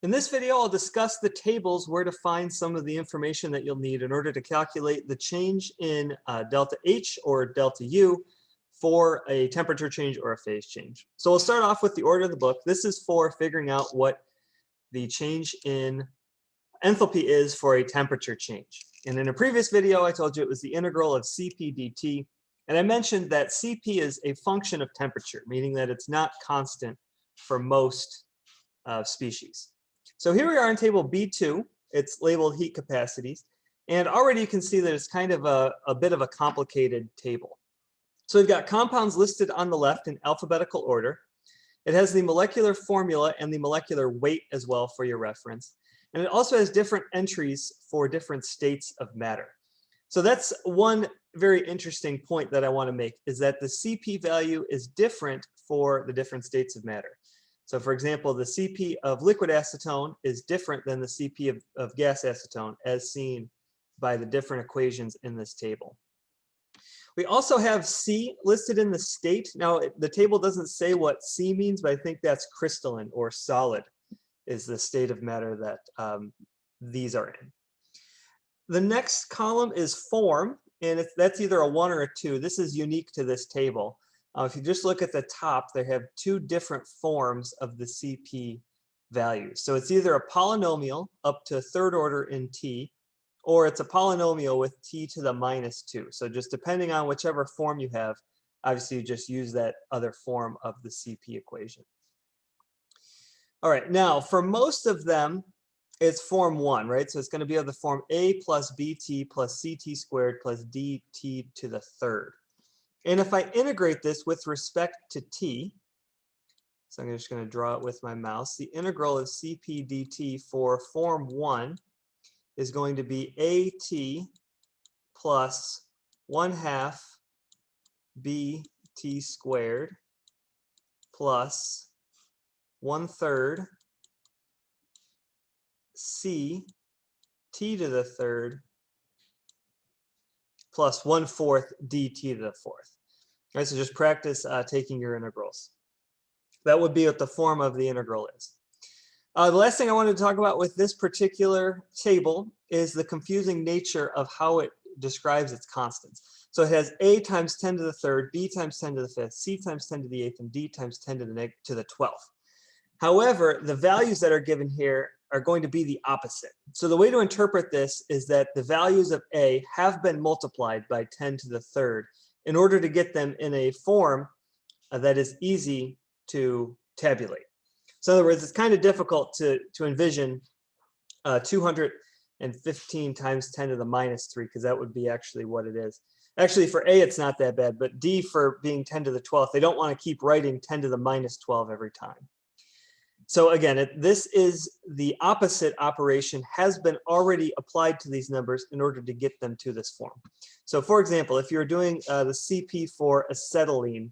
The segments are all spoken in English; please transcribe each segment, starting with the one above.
In this video, I'll discuss the tables where to find some of the information that you'll need in order to calculate the change in delta H or delta U for a temperature change or a phase change. So we'll start off with the order of the book. This is for figuring out what the change in enthalpy is for a temperature change. And in a previous video, I told you it was the integral of Cp dt. And I mentioned that Cp is a function of temperature, meaning that it's not constant for most species. So here we are in table B2. It's labeled heat capacities. And already you can see that it's kind of a bit of a complicated table. So we've got compounds listed on the left in alphabetical order. It has the molecular formula and the molecular weight as well for your reference. And it also has different entries for different states of matter. So that's one very interesting point that I want to make, is that the Cp value is different for the different states of matter. So for example, the Cp of liquid acetone is different than the Cp of gas acetone, as seen by the different equations in this table. We also have C listed in the state. Now, the table doesn't say what C means, but I think that's crystalline or solid is the state of matter that these are in. The next column is form, and that's either a 1 or a 2. This is unique to this table. If you just look at the top, they have two different forms of the Cp values. So it's either a polynomial up to third order in t, or it's a polynomial with t to the minus 2. So just depending on whichever form you have, obviously you just use that other form of the Cp equation. All right, now for most of them, it's form 1, right? So it's going to be of the form a plus bt plus ct squared plus dt to the third. And if I integrate this with respect to t, so I'm just going to draw it with my mouse, the integral of Cp dt for form 1 is going to be at plus 1/2 bt squared plus 1/3 c t to the third plus 1/4 dt to the fourth. All right, so just practice taking your integrals. That would be what the form of the integral is. The last thing I wanted to talk about with this particular table is the confusing nature of how it describes its constants. So it has a times 10 to the third, b times 10 to the fifth, c times 10 to the eighth, and d times 10 to the 12th. However, the values that are given here are going to be the opposite. So the way to interpret this is that the values of a have been multiplied by 10 to the third in order to get them in a form that is easy to tabulate. So in other words, it's kind of difficult to envision 215 times 10 to the minus 3, because that would be actually what it is. Actually, for A, it's not that bad, but D, for being 10 to the 12th, they don't want to keep writing 10 to the minus 12 every time. So again, this is the opposite operation has been already applied to these numbers in order to get them to this form. So for example, if you're doing the Cp for acetylene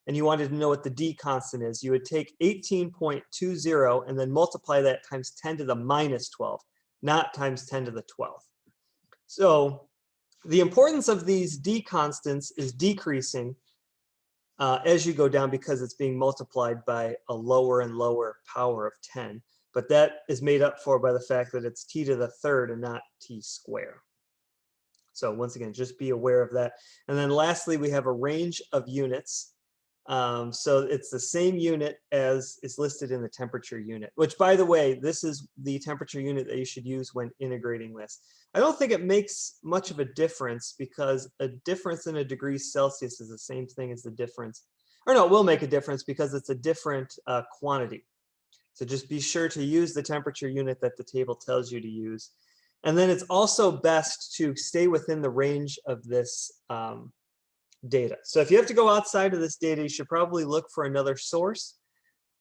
and you wanted to know what the D constant is, you would take 18.20 and then multiply that times 10 to the minus 12, not times 10 to the 12th. So the importance of these D constants is decreasing as you go down, because it's being multiplied by a lower and lower power of 10. But that is made up for by the fact that it's t to the third and not t squared. So once again, just be aware of that. And then lastly, we have a range of units. So it's the same unit as is listed in the temperature unit, which, by the way, this is the temperature unit that you should use when integrating this. I don't think it makes much of a difference, because a difference in a degree Celsius is the same thing as the difference, or no, it will make a difference because it's a different quantity. So just be sure to use the temperature unit that the table tells you to use. And then it's also best to stay within the range of this data. So if you have to go outside of this data, you should probably look for another source,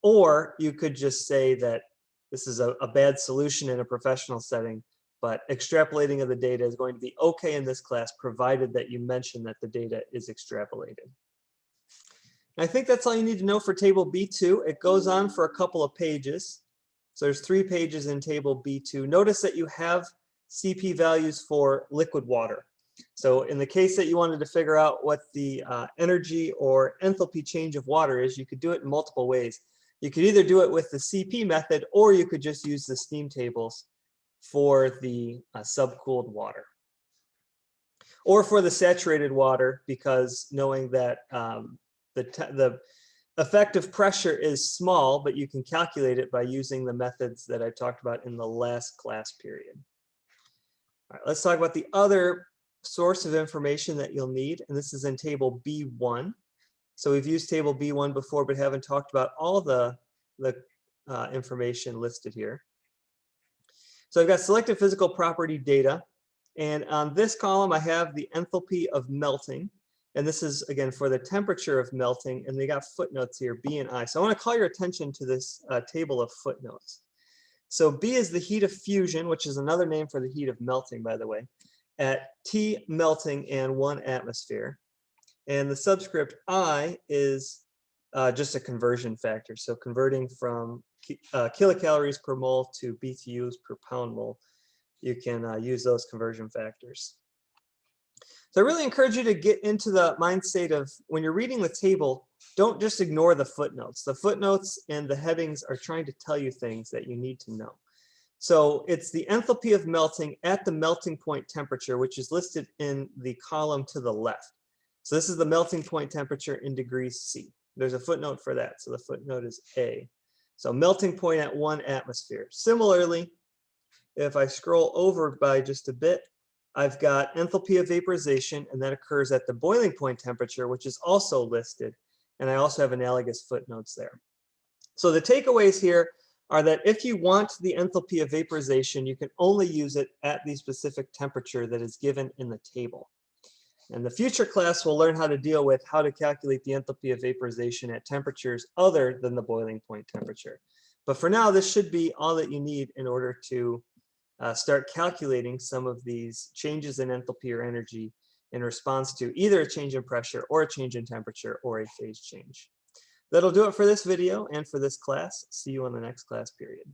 or you could just say that this is a bad solution in a professional setting, but extrapolating of the data is going to be okay in this class, provided that you mention that the data is extrapolated. And I think that's all you need to know for table B2. It goes on for a couple of pages. So there's 3 pages in table B2. Notice that you have Cp values for liquid water. So in the case that you wanted to figure out what the energy or enthalpy change of water is, you could do it in multiple ways. You could either do it with the CP method, or you could just use the steam tables for the subcooled water. Or for the saturated water, because knowing that the effective pressure is small, but you can calculate it by using the methods that I talked about in the last class period. All right, let's talk about the other source of information that you'll need, and this is in table B1. So we've used table B1 before, but haven't talked about all the information listed here. So I've got selected physical property data, and on this column I have the enthalpy of melting, and this is again for the temperature of melting, and they got footnotes here, B and I. So I want to call your attention to this table of footnotes. So B is the heat of fusion, which is another name for the heat of melting, by the way, at T melting and 1 atmosphere. And the subscript I is just a conversion factor. So converting from kilocalories per mole to BTUs per pound mole, you can use those conversion factors. So I really encourage you to get into the mind state of, when you're reading the table, don't just ignore the footnotes. The footnotes and the headings are trying to tell you things that you need to know. So it's the enthalpy of melting at the melting point temperature, which is listed in the column to the left. So this is the melting point temperature in degrees C. There's a footnote for that, so the footnote is A. So melting point at 1 atmosphere. Similarly, if I scroll over by just a bit, I've got enthalpy of vaporization, and that occurs at the boiling point temperature, which is also listed. And I also have analogous footnotes there. So the takeaways here are that if you want the enthalpy of vaporization, you can only use it at the specific temperature that is given in the table. And the future class will learn how to deal with how to calculate the enthalpy of vaporization at temperatures other than the boiling point temperature. But for now, this should be all that you need in order to start calculating some of these changes in enthalpy or energy in response to either a change in pressure or a change in temperature or a phase change. That'll do it for this video and for this class. See you on the next class period.